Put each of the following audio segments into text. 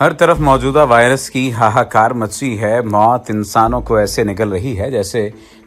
हर तरफ मौजूदा वायरस की हाहाकार मची है। मौत इंसानों को ऐसे निगल रही है जैसे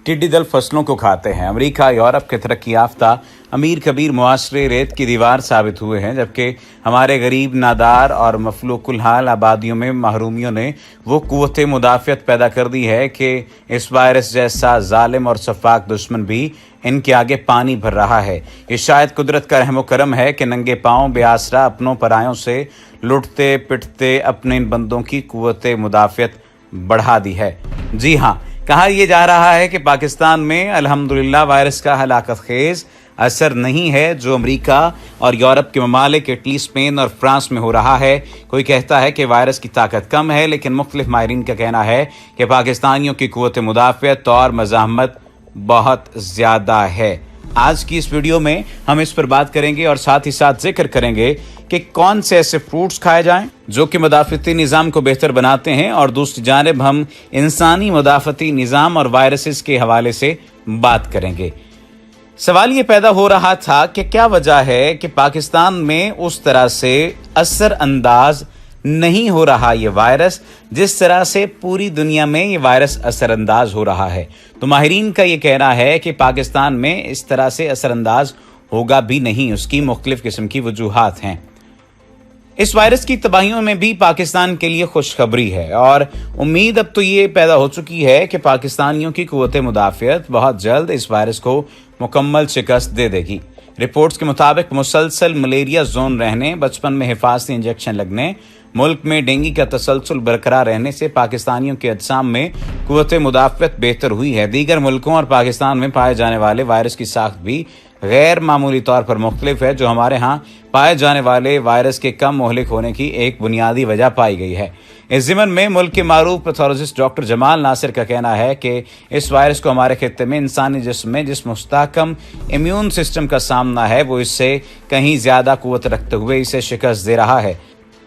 टिड्डी दल फसलों को खाते हैं। अमेरिका, यूरोप के तरक्की याफ्ता अमीर कबीर मुआशरे रेत की दीवार साबित हुए हैं, जबकि हमारे गरीब, नादार और मफलूकुल हाल आबादियों में महरूमियों ने वो कुव्वत मुदाफ़ियत पैदा कर दी है कि इस वायरस जैसा जालिम और सफाक दुश्मन भी इनके आगे पानी भर रहा है। ये शायद कुदरत का रहमो करम है कि नंगे पाँव बेआसरा अपनों परायों से लुटते पिटते अपने इन बंदों की कुव्वत मुदाफ़ियत बढ़ा दी है। जी हाँ, कहा यह जा रहा है कि पाकिस्तान में अल्हम्दुलिल्लाह वायरस का हलाकत खेज असर नहीं है जो अमेरिका और यूरोप के ममालिक इटली, स्पेन और फ्रांस में हो रहा है। कोई कहता है कि वायरस की ताकत कम है, लेकिन मुख्तलिफ माहिरीन का कहना है कि पाकिस्तानियों की कुव्वत मुदाफ़ियत और मज़ाहमत बहुत ज़्यादा है। आज की इस वीडियो में हम इस पर बात करेंगे और साथ ही साथ जिक्र करेंगे कि कौन से ऐसे फ्रूट्स खाए जाएं जो कि मुदाफ़ती निज़ाम को बेहतर बनाते हैं, और दूसरी जानिब हम इंसानी मुदाफ़ती निज़ाम और वायरसेस के हवाले से बात करेंगे। सवाल ये पैदा हो रहा था कि क्या वजह है कि पाकिस्तान में उस तरह से असर अंदाज नहीं हो रहा ये वायरस जिस तरह से पूरी दुनिया में ये वायरस असर अंदाज हो रहा है। तो माहिरीन का ये कहना है कि पाकिस्तान में इस तरह से असर अंदाज होगा भी नहीं। उसकी मुख्तलिफ किस्म की वजूहात हैं। इस वायरस की तबाहियों में भी पाकिस्तान के लिए खुशखबरी है, और उम्मीद अब तो ये पैदा हो चुकी है कि पाकिस्तानियों की कुव्वत मुदाफ़ियत बहुत जल्द इस वायरस को मुकम्मल शिकस्त दे देगी। रिपोर्ट्स के मुताबिक मुसलसल मलेरिया जोन रहने, बचपन में हिफाजती इंजेक्शन लगने, मुल्क में डेंगू का तसलसल बरकरार रहने से पाकिस्तानियों के अजसाम में कुव्वत मुदाफ़ियत बेहतर हुई है। दीगर मुल्कों और पाकिस्तान में पाए जाने वाले वायरस की साख्त भी गैर मामूली तौर पर मुख्तलिफ है, जो हमारे यहाँ पाए जाने वाले वायरस के कम मोहलिक होने की एक बुनियादी वजह पाई गई है। इस ज़िमन में मुल्क के मारूफ पैथोलॉजिस्ट डॉक्टर जमाल नासिर का कहना है कि इस वायरस को हमारे खित्ते में इंसानी जिस्म में जिस मुस्तहकम इम्यून सिस्टम का सामना है वो इससे कहीं ज़्यादा कुव्वत रखते हुए इसे शिकस्त दे रहा है।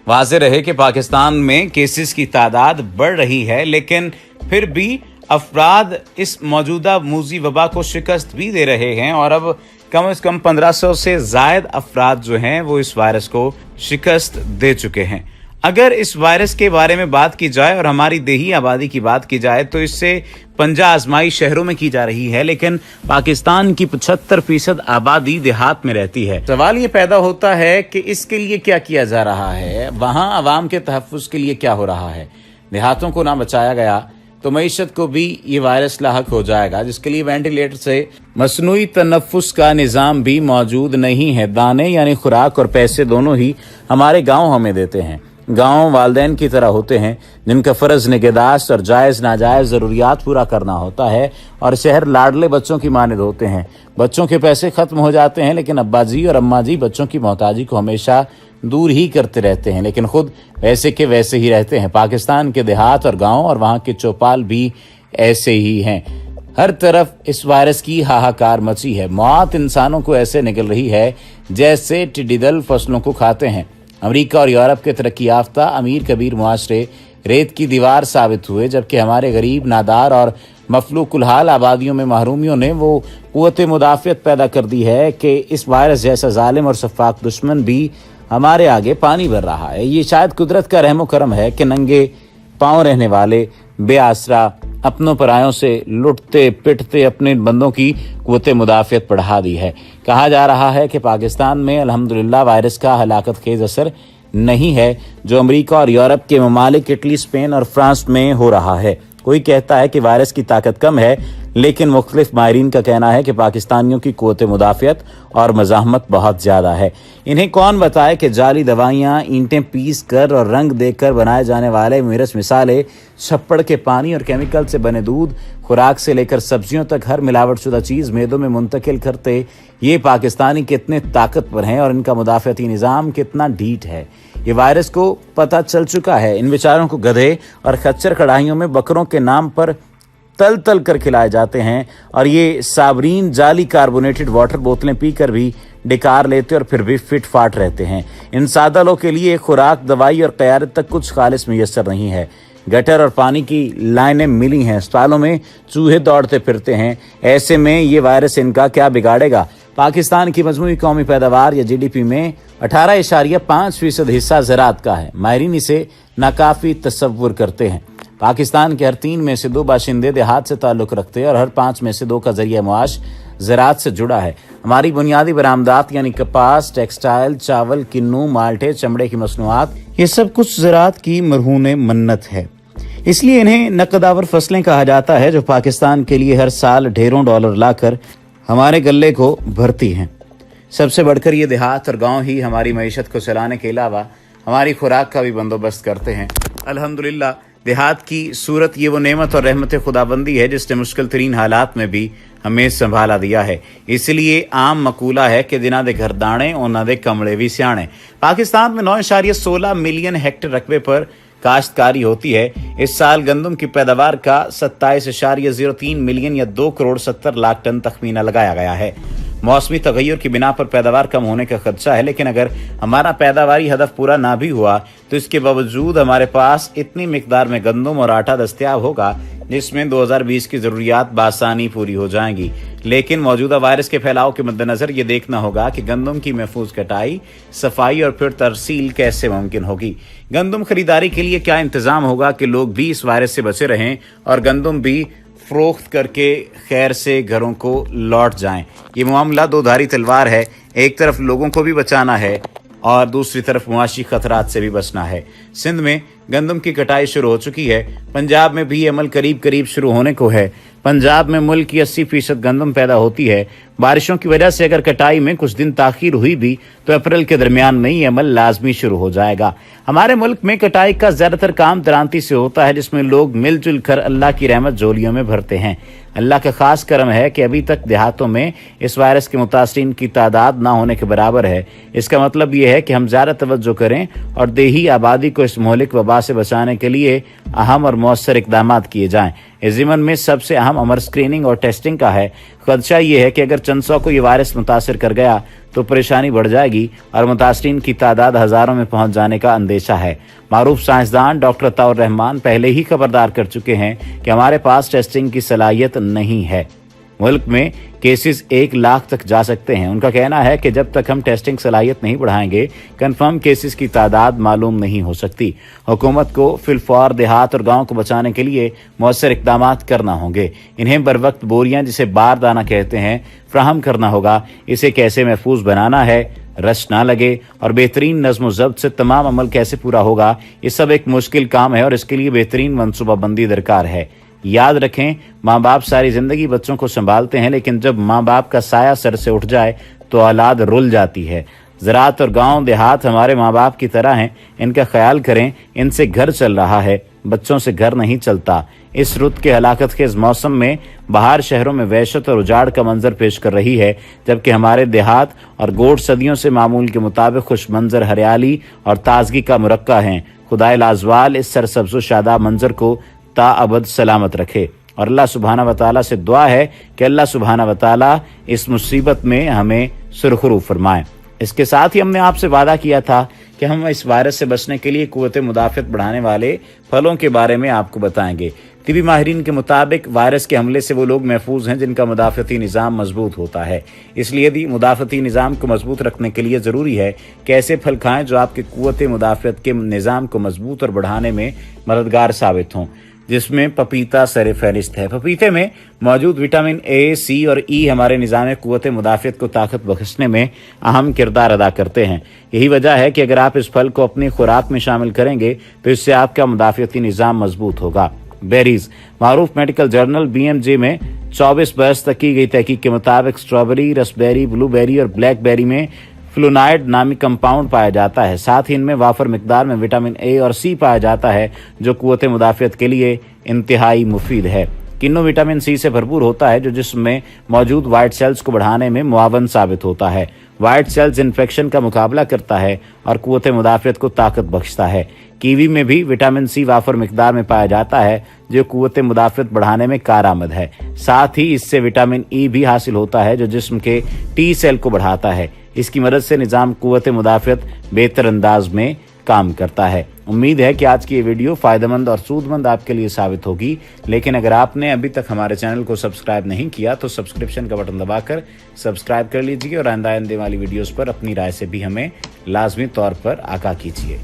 वाज़ेह रहे कि पाकिस्तान में केसेस की तादाद बढ़ रही है, लेकिन फिर भी अफराद इस मौजूदा मूजी वबा को शिकस्त भी दे रहे हैं, और अब कम से कम 1500 से ज़ायद अफराद जो हैं वो इस वायरस को शिकस्त दे चुके हैं। अगर इस वायरस के बारे में बात की जाए और हमारी देही आबादी की बात की जाए तो इससे पंजा आजमाई शहरों में की जा रही है, लेकिन पाकिस्तान की 75% आबादी देहात में रहती है। सवाल ये पैदा होता है कि इसके लिए क्या किया जा रहा है, वहाँ अवाम के तहफ़्फ़ुज़ के लिए क्या हो रहा है। देहातों को ना बचाया गया तो मईशत को भी ये वायरस लाहक हो जाएगा, जिसके लिए वेंटिलेटर से मसनूई तनफ़्फ़ुस का निज़ाम भी मौजूद नहीं है। दाने यानी खुराक और पैसे दोनों ही हमारे गाँव हमें देते हैं। गाँव वालदैन की तरह होते हैं जिनका फ़र्ज़ निगहदाश्त और जायज़ नाजायज़ ज़रूरियात पूरा करना होता है, और शहर लाडले बच्चों की मानिंद होते हैं। बच्चों के पैसे ख़त्म हो जाते हैं, लेकिन अब्बा जी और अम्मा जी बच्चों की मोहताजी को हमेशा दूर ही करते रहते हैं, लेकिन खुद वैसे के वैसे ही रहते हैं। पाकिस्तान के देहात और गाँव और वहाँ के चौपाल भी ऐसे ही हैं। हर तरफ इस वायरस की हाहाकार मची है। मौत इंसानों को ऐसे निकल रही है जैसे टिड्डी दल फसलों को खाते हैं। अमेरिका और यूरोप के तरक्की याफ्ता अमीर कबीर मुआशरे रेत की दीवार साबित हुए, जबकि हमारे गरीब, नादार और मफलूकुल हाल आबादियों में महरूमियों ने वो कुव्वत मुदाफ़ियत पैदा कर दी है कि इस वायरस जैसा जालिम और सफाक दुश्मन भी हमारे आगे पानी भर रहा है। ये शायद कुदरत का रहमो करम है कि नंगे पाँव रहने वाले बेआसरा अपनों परायों से लुटते पिटते अपने बंदों की कुव्वत मुदाफ़ियत बढ़ा दी है। कहा जा रहा है कि पाकिस्तान में अल्हम्दुलिल्लाह वायरस का हलाकत खेज असर नहीं है जो अमेरिका और यूरोप के ममालिक इटली, स्पेन और फ्रांस में हो रहा है। कोई कहता है कि वायरस की ताकत कम है, लेकिन मुख्तलिफ माहिरीन का कहना है कि पाकिस्तानियों की कुव्वत मुदाफ़ियत और मज़ाहमत बहुत ज़्यादा है। इन्हें कौन बताए कि जाली दवाइयाँ, ईंटें पीस कर और रंग देकर बनाए जाने वाले मिरस मिसाले, छप्पड़ के पानी और केमिकल से बने दूध, खुराक से लेकर सब्जियों तक हर मिलावटशुदा चीज़ मेदों में मुंतकिल करते ये पाकिस्तानी कितने ताकतवर हैं और इनका मुदाफ़ती निज़ाम कितना ढीठ है। ये वायरस को पता चल चुका है। इन बेचारों को गधे और खच्चर कढ़ाइयों में बकरों के नाम पर तल तल कर खिलाए जाते हैं, और ये साबरीन जाली कार्बोनेटेड वाटर बोतलें पीकर भी डिकार लेते और फिर भी फिट फाट रहते हैं। इन सादा लोग के लिए खुराक, दवाई और क़यादत तक कुछ खालिस मुयस्सर नहीं है। गटर और पानी की लाइनें मिली हैं, अस्पतालों में चूहे दौड़ते फिरते हैं। ऐसे में ये वायरस इनका क्या बिगाड़ेगा? पाकिस्तान की मजमूई कौमी पैदावार या GDP में 18.5% हिस्सा ज़राअत का है। माहिरीन इसे नाकाफी तस्वुर करते हैं। पाकिस्तान के हर 3 में से 2 बाशिंदे देहात से ताल्लुक़ रखते हैं और हर 5 में से 2 का जरिया मुआश ज़राअत से जुड़ा है। हमारी बुनियादी बरामदात यानी कपास, टेक्सटाइल, चावल, किन्नू, माल्टे, चमड़े की मसनूआत, ये सब कुछ ज़राअत की मरहून मन्नत है। इसलिए इन्हें नकदावर फसलें कहा जाता है, जो पाकिस्तान के लिए हर साल ढेरों डॉलर लाकर हमारे गले को भरती हैं। सबसे बढ़कर ये देहात और गांव ही हमारी मईशत को चलाने के अलावा हमारी खुराक का भी बंदोबस्त करते हैं। अल्हम्दुलिल्लाह, देहात की सूरत ये वो नेमत और रहमत खुदाबंदी है जिसने मुश्किल तरीन हालात में भी हमें संभाला दिया है। इसलिए आम मकूला है कि दिना दे घर दाने उन्ना दे कमले भी सियाणे। पाकिस्तान में 9.16 मिलियन हेक्टेयर रकबे पर काश्तकारी होती है। इस साल गंदम की पैदावार का 27.03 मिलियन या 2 करोड़ 70 लाख टन तखमीना लगाया गया है। मौसमी तगय्युर की बिना पर पैदावार कम होने का खदशा है, लेकिन अगर हमारा पैदावारी हदफ पूरा ना भी हुआ तो इसके बावजूद हमारे पास इतनी मिकदार में गंदम और आटा दस्तयाब होगा जिसमें 2020 की ज़रूरियात बासानी पूरी हो जाएंगी। लेकिन मौजूदा वायरस के फैलाव के मद्देनज़र ये देखना होगा कि गंदम की महफूज कटाई, सफाई और फिर तरसील कैसे मुमकिन होगी। गंदम खरीदारी के लिए क्या इंतज़ाम होगा कि लोग भी इस वायरस से बचे रहें और गंदम भी फ़रोख्त करके खैर से घरों को लौट जाएं। ये मामला 2 धारी तलवार है। एक तरफ लोगों को भी बचाना है और दूसरी तरफ मुआशी खतरात से भी बचना है। सिंध में गंदम की कटाई शुरू हो चुकी है। पंजाब में भी अमल करीब करीब शुरू होने को है। पंजाब में मुल्क की 80% गंदम पैदा होती है। बारिशों की वजह से अगर कटाई में कुछ दिन ताखीर हुई भी तो अप्रैल के दरमियान में ही अमल लाजमी शुरू हो जाएगा। हमारे मुल्क में कटाई का ज्यादातर काम दरांती से होता है, जिसमें लोग मिलजुल कर अल्लाह की रहमत झोलियों में भरते हैं। अल्लाह का खास करम है कि अभी तक देहातों में इस वायरस के मुतासरीन की तादाद ना होने के बराबर है। इसका मतलब ये है कि हम ज़्यादा तवज्जो करें और देही आबादी को इस मोहलिक वबा से बचाने के लिए अहम और मौसर इकदाम किए जाएं। इस ज़िमन में सबसे अहम अमर स्क्रीनिंग और टेस्टिंग का है। खदशा ये है कि अगर चंद सौ को ये वायरस मुतासर कर गया तो परेशानी बढ़ जाएगी और मुतासरीन की तादाद हज़ारों में पहुंच जाने का अंदेशा है। मारूफ साइंसदान डॉक्टर अताउर रहमान पहले ही खबरदार कर चुके हैं कि हमारे पास टेस्टिंग की सलाहियत नहीं है। मुल्क में केसेस 1 लाख तक जा सकते हैं। उनका कहना है कि जब तक हम टेस्टिंग सलाहियत नहीं बढ़ाएंगे, कंफर्म केसेस की तादाद मालूम नहीं हो सकती। हुकूमत को फिलफौर देहात और गांव को बचाने के लिए मौसर इकदाम करना होंगे। इन्हें बर वक्त बोरियां, जिसे बारदाना कहते हैं, फ्राहम करना होगा। इसे कैसे महफूज बनाना है, रश ना लगे और बेहतरीन नज़्म व ज़ब्त से तमाम अमल कैसे पूरा होगा, ये सब एक मुश्किल काम है और इसके लिए बेहतरीन मनसूबाबंदी दरकार है। याद रखें, माँ बाप सारी ज़िंदगी बच्चों को संभालते हैं, लेकिन जब माँ बाप का साया सर से उठ जाए तो औलाद रुल जाती है। ज़राअत और गांव देहात हमारे माँ बाप की तरह हैं। इनका ख्याल करें, इनसे घर चल रहा है, बच्चों से घर नहीं चलता। इस रुत के हलाकत के इस मौसम में बाहर शहरों में वहशत और उजाड़ का मंजर पेश कर रही है, जबकि हमारे देहात और गोट सदियों से मामूल के मुताबिक खुश मंजर, हरियाली और ताजगी का मुरक्का हैं। खुदाए लाजवाल इस सरसब्ज़ व शादाब मंजर को ताअबद सलामत रखे और अल्लाह सुब्हाना व तआला से दुआ है कि अल्लाह सुब्हाना व तआला इस मुसीबत में हमें सुरखरू फरमाएं। इसके साथ ही हमने आपसे वादा किया था कि हम इस वायरस से बचने के लिए कुव्वत मुदाफ़त बढ़ाने वाले फलों के बारे में आपको बताएंगे। तिबी माहिरीन के मुताबिक वायरस के हमले से वो लोग महफूज हैं जिनका मुदाफ़ती निज़ाम मजबूत होता है। इसलिए यदि मुदाफ़ती निज़ाम को मजबूत रखने के लिए ज़रूरी है कि ऐसे फल खाएँ जो आपके कुव्वत मुदाफ़त के निज़ाम को मजबूत और बढ़ाने में मददगार साबित हों, जिसमें पपीता सर फहरिस्त है। पपीते में मौजूद विटामिन ए, सी और ई हमारे निज़ाम कुव्वत मुदाफ़त को ताकत बख्शने में अहम किरदार अदा करते हैं। यही वजह है कि अगर आप इस फल को अपनी खुराक में शामिल करेंगे तो इससे आपका मुदाफ़ती निज़ाम मजबूत होगा। बेरीज, मारूफ मेडिकल जर्नल BMJ में 24 बरस तक की गई तहकीक के मुताबिक स्ट्रॉबेरी, रसबेरी, ब्लूबेरी और ब्लैकबेरी में फ्लूनाइड नामी कंपाउंड पाया जाता है। साथ ही इनमें वाफर मिकदार में विटामिन ए और सी पाया जाता है, जो कुव्वत मुदाफ़त के लिए इंतहाई मुफीद है। किन्नू विटामिन सी से भरपूर होता है, जो जिस्म में मौजूद वाइट सेल्स को बढ़ाने में मुआवन साबित होता है। वाइट सेल्स इन्फेक्शन का मुकाबला करता है और कुव्वत मुदाफ़त को ताकत बख्शता है। कीवी में भी विटामिन सी वाफर मिकदार में पाया जाता है, जो कुव्वत मुदाफ़त बढ़ाने में कारआमद है। साथ ही इससे विटामिन ई भी हासिल होता है, जो जिस्म के टी सेल को बढ़ाता है। इसकी मदद से निज़ाम कुव्वत मुदाफ़त बेहतर अंदाज में काम करता है। उम्मीद है कि आज की ये वीडियो फ़ायदेमंद और सूदमंद आपके लिए साबित होगी। लेकिन अगर आपने अभी तक हमारे चैनल को सब्सक्राइब नहीं किया तो सब्सक्रिप्शन का बटन दबाकर सब्सक्राइब कर लीजिए और आने वाली वीडियोस पर अपनी राय से भी हमें लाजमी तौर पर आगाह कीजिए।